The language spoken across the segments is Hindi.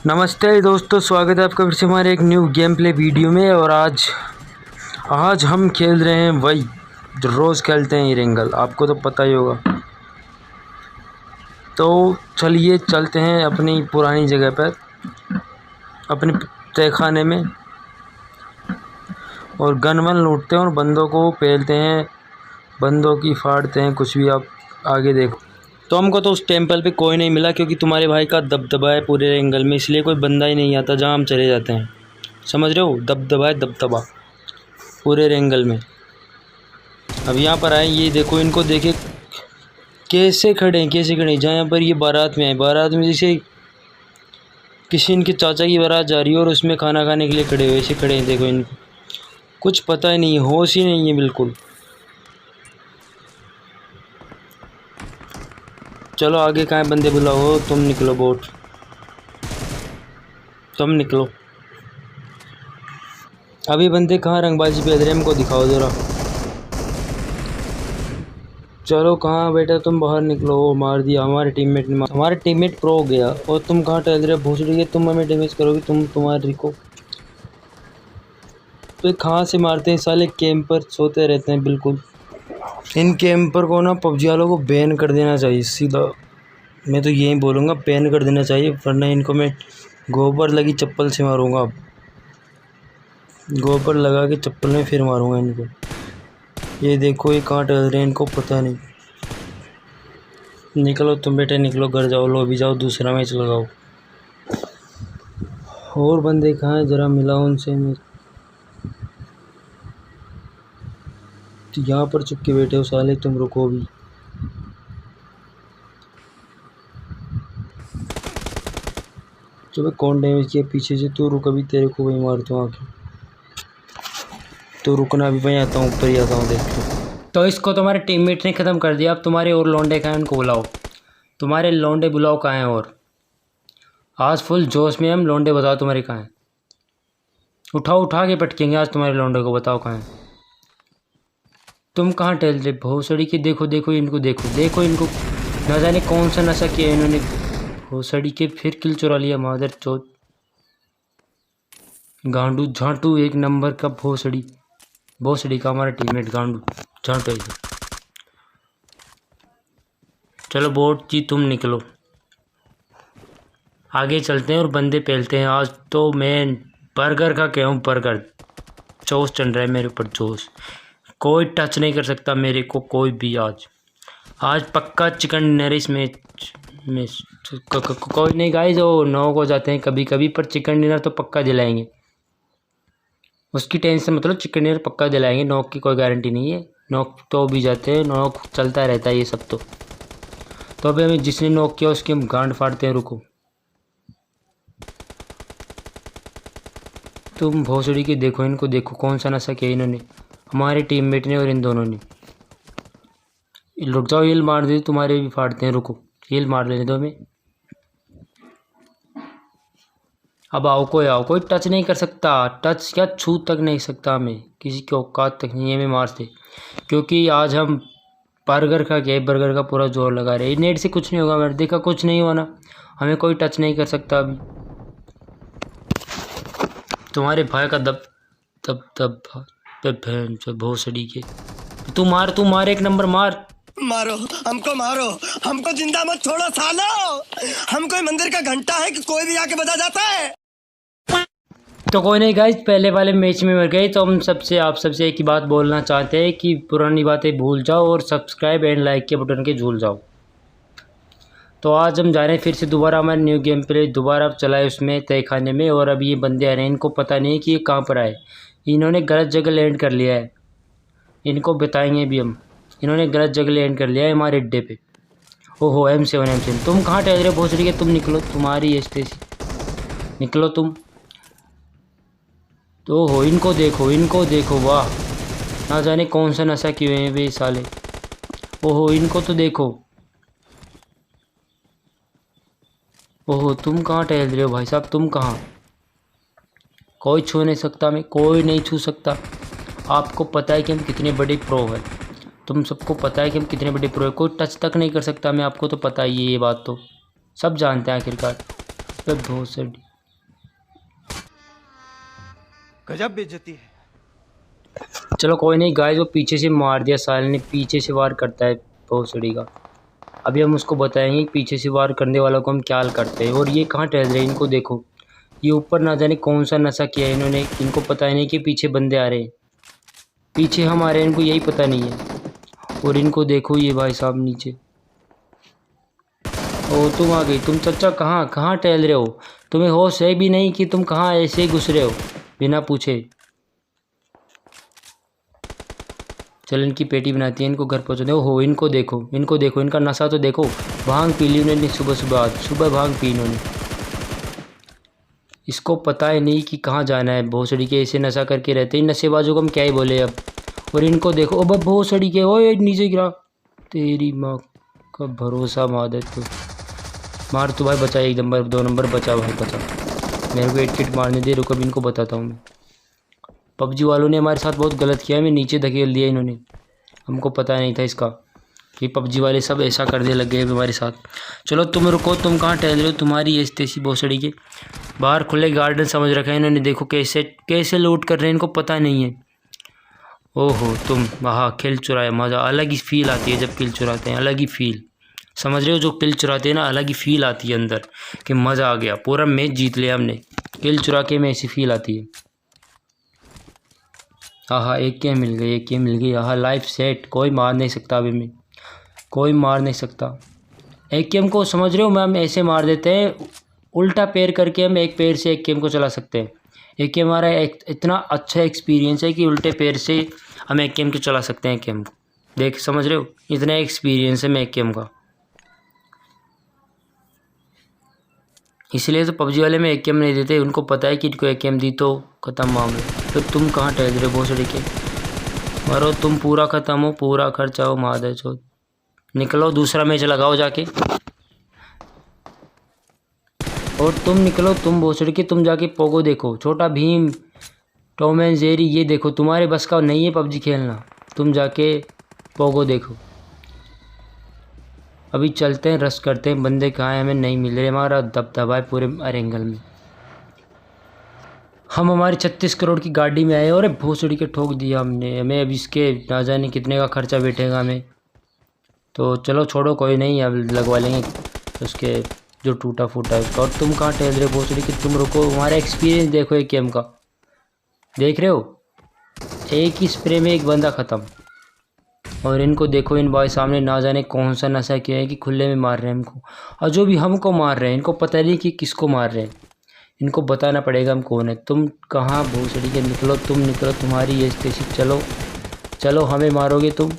नमस्ते दोस्तों, स्वागत है आपका फिर से हमारे एक न्यू गेम प्ले वीडियो में। और आज हम खेल रहे हैं वही जो रोज़ खेलते हैं, इरेंगल। आपको तो पता ही होगा। तो चलिए चलते हैं अपनी पुरानी जगह पर, अपने तहखाने में, और गन वन लूटते हैं और बंदों को पेलते हैं, बंदों की फाड़ते हैं। कुछ भी आप आगे देखो। तो हमको तो उस टेंपल पे कोई नहीं मिला, क्योंकि तुम्हारे भाई का दबदबा है पूरे एंगल में, इसलिए कोई बंदा ही नहीं आता जहाँ हम चले जाते हैं। समझ रहे हो? दबदबा है, दबदबा पूरे एंगल में। अब यहाँ पर आए, ये देखो, इनको देखे कैसे खड़े हैं, कैसे खड़े हैं। जहाँ यहाँ पर ये बारात में आए, बारात में जैसे किसी इनके चाचा की बारात जा रही है और उसमें खाना खाने के लिए खड़े हुए, ऐसे खड़े हैं। देखो, इनको कुछ पता ही नहीं है, होश ही नहीं है बिल्कुल। चलो आगे कहाँ बंदे बुलाओ, तुम निकलो बोट, तुम निकलो। अभी बंदे कहाँ रंगबाजी पे रहे, हमको दिखाओ ज़रा। चलो कहाँ बेटा, तुम बाहर निकलो। मार दिया हमारे टीममेट ने, हमारे टीममेट प्रो हो गया। और तुम कहाँ टहल रहे हो भूसड़ी के? तुम हमें डैमेज करोगे, तुम्हारी को तो कहाँ से मारते हैं साले। कैंपर सोते रहते हैं बिल्कुल। इन कैंपर को ना पबजी वालों को बैन कर देना चाहिए सीधा। मैं तो यही बोलूँगा, बैन कर देना चाहिए, वरना इनको मैं गोबर लगी चप्पल से मारूँगा। अब गोबर लगा के चप्पल में फिर मारूँगा इनको। ये देखो, ये कहाँ टहल रहे हैं, इनको पता नहीं। निकलो तुम बेटे, निकलो, घर जाओ, लॉबी जाओ, दूसरा मैच लगाओ। और बंदे कहाँ हैं, ज़रा मिलाओ उनसे। मैं तो यहाँ पर चुप के बैठे हो साले, तुम रुको भी। चलो कौन डैमेज किया पीछे से? तू रुक, अभी तेरे को वही मारता हूँ आके। तो रुकना, अभी मैं आता हूँ, ऊपर ही आता हूँ, देख लो। तो इसको तुम्हारे टीममेट ने ख़त्म कर दिया। अब तुम्हारे और लौंडे कहाँ हैं, उनको बुलाओ। तुम्हारे लौंडे बुलाओ कहाँ हैं। और आज फुल जोश में हम। लौंडे बताओ तुम्हारे कहाँ हैं। उठा के पटकेंगे आज तुम्हारे लौंडे को। बताओ कहाँ हैं। तुम कहाँ टहल रहे भोसड़ी के? देखो देखो इनको, देखो इनको। ना जाने कौन सा नशा किया इन्होंने भोसड़ी के। फिर किल चुरा लिया मादर चौथ। गांडू झांटू एक नंबर का भोसड़ी का हमारा टीममेट गांडू झांटू है। चलो बोट जी, तुम निकलो, आगे चलते हैं और बंदे पेलते हैं। आज तो मैं बर्गर का क्या हूँ, बर्गर जोश चल रहा है मेरे ऊपर, जोश। कोई टच नहीं कर सकता मेरे को, कोई भी। आज पक्का चिकन डिनर इस मैच में। कोई नहीं गाइस, वो नॉक हो जाते हैं कभी कभी, पर चिकन डिनर तो पक्का दिलाएंगे। उसकी टेंशन मतलब, चिकन डिनर पक्का दिलाएंगे। नॉक की कोई गारंटी नहीं है, नॉक तो भी जाते हैं, नॉक चलता रहता है ये सब। तो अभी हमें जिसने नॉक किया उसकी हम गांड फाड़ते हैं। रुको, तुम भोसड़ी के देखो, इनको देखो कौन सा नशा किया इन्होंने, हमारे टीममेट ने और इन दोनों ने। रुक जाओ, हील मार दे, तुम्हारे भी फाड़ते हैं। रुको, हील मार लेने दो हमें। अब आओ, कोई टच नहीं कर सकता। टच क्या, छू तक नहीं सकता हमें, किसी की औकात तक नहीं है हमें मारते। क्योंकि आज हम बर्गर का क्या है, बर्गर का पूरा जोर लगा रहे हैं। नेट से कुछ नहीं होगा, मैंने देखा कुछ नहीं हुआ ना। हमें कोई टच नहीं कर सकता अभी। तुम्हारे भाई का दब दब दब बहन जो भोसड़ी के। तू मार एक नंबर मार। मारो हमको जिंदा मत छोड़ो सालो। हम कोई मंदिर का घंटा है कि कोई भी आके बजा जाता है। तो कोई नहीं गाइस, पहले वाले मैच में मर गए। तो हम आप सबसे एक ही बात बोलना चाहते हैं कि पुरानी बातें भूल जाओ और सब्सक्राइब एंड लाइक के बटन के झूल जाओ। तो आज हम जा रहे हैं फिर से दोबारा हमारे न्यू गेम प्ले, दोबारा चलाए उसमें तहखाने में। और अभी ये बंदे आ रहे हैं, इनको पता नहीं कि ये कहाँ पर आए। इन्होंने गलत जगह लैंड कर लिया है, इनको बताएंगे भी हम। इन्होंने गलत जगह लैंड कर लिया है हमारे अड्डे पे। ओहो, M7। तुम कहाँ टहल रहे हो भोसड़ी के? तुम निकलो, तुम्हारी स्टेसी, निकलो तुम। तो हो, इनको देखो, वाह, ना जाने कौन सा नशा किए हैं वे साले। ओहो, इनको तो देखो। ओहो, तुम कहाँ टहल रहे हो भाई साहब, तुम कहाँ? कोई छू नहीं सकता हमें, कोई नहीं छू सकता। आपको पता है कि हम कितने बड़े प्रो हैं, तुम सबको पता है कि हम कितने बड़े प्रो हैं। कोई टच तक नहीं कर सकता हमें, आपको तो पता ही है ये बात, तो सब जानते हैं आखिरकार। बहुत सही। गजब बेइज्जती है। चलो कोई नहीं गाइस, वो पीछे से मार दिया, साले ने पीछे से वार करता है भोसड़ी का। अभी हम उसको बताएंगे पीछे से वार करने वालों को हम क्या हाल करते हैं। और ये कहाँ टहल रहे हैं, इनको देखो, ये ऊपर ना जाने कौन सा नशा किया है इन्होंने, इनको पता ही नहीं कि पीछे बंदे आ रहे हैं, पीछे हम आ रहे हैं, इनको यही पता नहीं है। और इनको देखो, ये भाई साहब नीचे। ओ तुम आ गई, तुम चाचा कहाँ कहाँ टहल रहे हो, तुम्हें होश है भी नहीं कि तुम कहाँ ऐसे ही घुस रहे हो बिना पूछे। चल इनकी पेटी बनाती है, इनको घर पहुँचाते हो। इनको देखो, इनको देखो, इनका नशा तो देखो, भांग पी ली उन्होंने सुबह सुबह, आज सुबह भांग पी इन्होंने। इसको पता ही नहीं कि कहाँ जाना है, भोसड़ी के ऐसे नशा करके रहते हैं, नशेबाजों को हम क्या ही बोले अब। और इनको देखो, अब भोसड़ी के, ओए नीचे गिरा, तेरी माँ का भरोसा मादर तो मार। तो भाई बचा, 1 नंबर 2 नंबर बचा भाई बचा, मेरे को 8 किट मारने दे, रुको अभी इनको बताता हूँ मैं। पबजी वालों ने हमारे साथ बहुत गलत किया है, मैं नीचे धकेल दिया इन्होंने, हमको पता नहीं था इसका कि पबजी वाले सब ऐसा करने लग गए हमारे साथ। चलो तुम रुको, तुम कहाँ टहल रहे हो, तुम्हारी ऐसी तैसी भोसड़ी के। बाहर खुले गार्डन समझ रखा है इन्होंने, देखो कैसे कैसे लूट कर रहे हैं, इनको पता नहीं है। ओहो तुम वहाँ किल चुराए, मज़ा अलग ही फील आती है जब किल चुराते हैं, अलग ही फील, समझ रहे हो, जो किल चुराते हैं ना अलग ही फील आती है अंदर कि मज़ा आ गया, पूरा मैच जीत लिया हमने, किल चुरा के में ऐसी फील आती है। हाँ एक गेम मिल गई, एक गेम मिल गई, हाँ लाइफ सेट, कोई मार नहीं सकता अभी में, कोई मार नहीं सकता। एक गेम को समझ रहे हो, हम ऐसे मार देते हैं, उल्टा पैर करके हम एक पैर से एक गेम को चला सकते हैं। एक गेम हमारा इतना अच्छा एक्सपीरियंस है कि उल्टे पैर से हम एक गेम को चला सकते हैं, एक गेम को देख, समझ रहे हो, इतना एक्सपीरियंस है मैं एक गेम का। इसलिए तो पबजी वाले में एक गेम नहीं देते, उनको पता है कि इनको एक गेम दी तो ख़त्म मामले। तो तुम कहाँ टहल रहे हो भोसड़ी के, मरो तुम, पूरा ख़त्म हो, पूरा खर्चा हो, मादर चोद, निकलो दूसरा मैच लगाओ जाके। और तुम निकलो, तुम भोसड़ी के, तुम जाके पोगो देखो, छोटा भीम, टॉम एंड जेरी, ये देखो, तुम्हारे बस का नहीं है पबजी खेलना, तुम जाके पोगो देखो। अभी चलते हैं, रश करते हैं, बंदे कहाँ हैं हमें नहीं मिल रहे, हमारा दबदबा है पूरे अरेंगल में। हम हमारी 36 करोड़ की गाड़ी में आए और भोसड़ी के ठोक दिया हमने, हमें अब इसके ना जाने कितने का खर्चा बैठेगा हमें। तो चलो छोड़ो, कोई नहीं, अब लगवा लेंगे उसके जो टूटा फूटा है उसका। और तुम कहाँ टहल रहे हो भोसड़ी की, तुम रुको, हमारा एक्सपीरियंस देखो एक गेम का, देख रहे हो, एक ही स्प्रे में एक बंदा ख़त्म। और इनको देखो, इन भाई सामने ना जाने कौन सा नशा किया है कि खुले में मार रहे हैं हमको, और जो भी हमको मार रहे हैं इनको पता नहीं कि किसको मार रहे हैं, इनको बताना पड़ेगा हम कौन है। तुम कहाँ भोसड़ी के, निकलो तुम, निकलो, तुम्हारी ये स्टेशन, चलो चलो, हमें मारोगे तुम,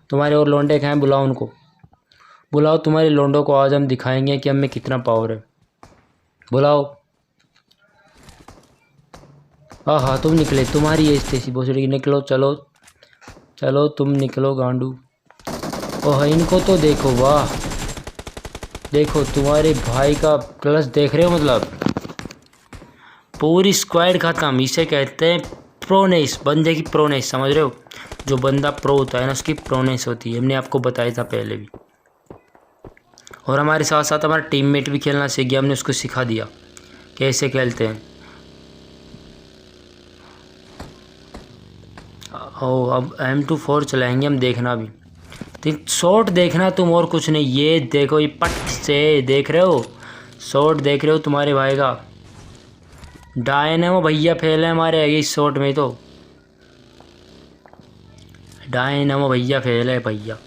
तुम्हारे और लौंडे कहाँ हैं, बुलाओ उनको, बुलाओ तुम्हारे लौंडों को, आज हम दिखाएंगे कि हमें कितना पावर है, बुलाओ। हाँ तुम निकले, तुम्हारी ये स्टेशन भोसड़ी की, निकलो, चलो चलो तुम निकलो गांडू। ओह इनको तो देखो, वाह देखो तुम्हारे भाई का क्लच देख रहे हो, मतलब पूरी स्क्वाड खत्म, इसे कहते हैं प्रोनेस, बंदे की प्रोनेस, समझ रहे हो, जो बंदा प्रो होता है ना उसकी प्रोनेस होती है, हमने आपको बताया था पहले भी। और हमारे साथ साथ हमारा टीममेट भी खेलना सीख गया, हमने उसको सिखा दिया कैसे खेलते हैं। ओ अब M24 चलाएंगे हम, देखना भी, देख शॉट देखना तुम, और कुछ नहीं, ये देखो, ये पट से देख रहे हो, शॉट देख रहे हो तुम्हारे भाई का, डायनेमो भैया फेल है हमारे आगे इस शॉट में, तो डायनेमो भैया फेल है भैया।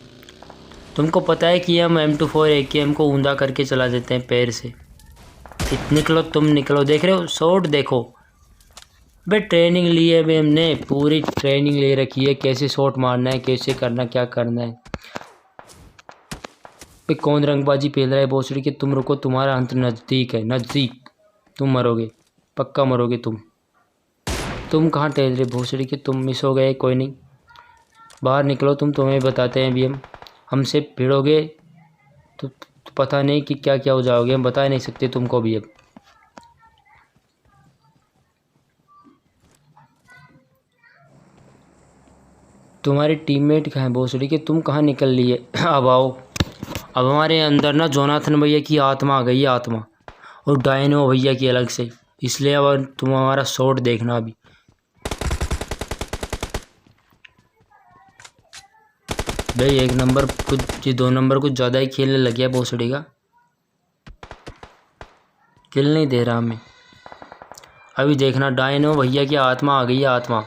तुमको पता है कि हम M24 AKM को ऊंधा करके चला देते हैं पैर से। निकलो तुम, निकलो, देख रहे हो शॉट देखो बे, ट्रेनिंग ली है बे, हमने पूरी ट्रेनिंग ले रखी है, कैसे शॉट मारना है, कैसे करना, क्या करना है। पे कौन रंगबाजी पेल रहा है भोसड़ी के, तुम रुको, तुम्हारा अंत नज़दीक है, नज़दीक, तुम मरोगे, पक्का मरोगे तुम। तुम कहाँ टहल रहे भोसड़ी के, तुम मिस हो गए, कोई नहीं, बाहर निकलो तुम, तुम्हें बताते हैं अभी हम, हमसे भिड़ोगे तो पता नहीं कि क्या क्या हो जाओगे, हम बता नहीं सकते तुमको भी। अब तुम्हारे टीममेट कहाँ हैं भोसड़ी के, तुम कहाँ निकल लिए, अब आओ। अब हमारे अंदर ना जोनाथन भैया की आत्मा आ गई है, आत्मा, और डायनो भैया की अलग से, इसलिए अब तुम हमारा शॉट देखना अभी, भाई 1 नंबर कुछ, ये 2 नंबर कुछ ज़्यादा ही खेलने लग गया भोसड़ी का। किल नहीं दे रहा हमें। अभी देखना डायनो भैया की आत्मा आ गई है, आत्मा।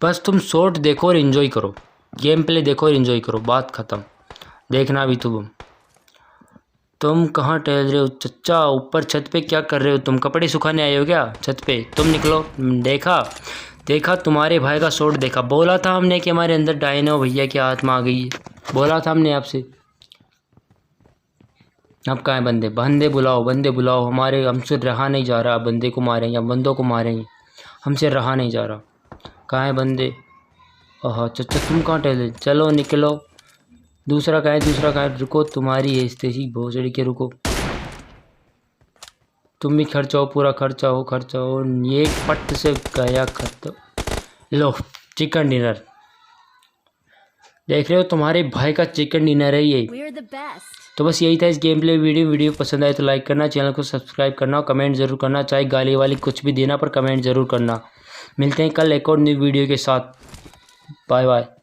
बस तुम शॉट देखो और इन्जॉय करो, गेम प्ले देखो और इन्जॉय करो, बात ख़त्म। देखना अभी तुम कहाँ टहल रहे हो चच्चा? ऊपर छत पे क्या कर रहे हो तुम? कपड़े सुखाने आए हो क्या छत पे? तुम निकलो। देखा तुम्हारे भाई का शॉट देखा। बोला था हमने कि हमारे अंदर डायनो भैया की आत्मा आ गई है, बोला था हमने आपसे। अब कहाँ है बंदे? बंदे बुलाओ। हमसे रहा नहीं जा रहा, बंदे को मारेंगे, हम बंदों को मारेंगे, हमसे रहा नहीं जा रहा। कहाँ है बंदे? ओह चच्चा तुम कहाँ टहले? चलो निकलो। दूसरा कहाँ है? रुको, तुम्हारी है तेजी भोसड़ी के, रुको। तुम भी खर्चाओ, पूरा खर्चाओ। ये पट से गया खत्म। लो चिकन डिनर, देख रहे हो तुम्हारे भाई का चिकन डिनर है ये। तो बस यही था इस गेम प्ले वीडियो पसंद आए तो लाइक करना, चैनल को सब्सक्राइब करना और कमेंट ज़रूर करना। चाहे गाली वाली कुछ भी देना, पर कमेंट ज़रूर करना। मिलते हैं कल एक और न्यू वीडियो के साथ। Bye bye.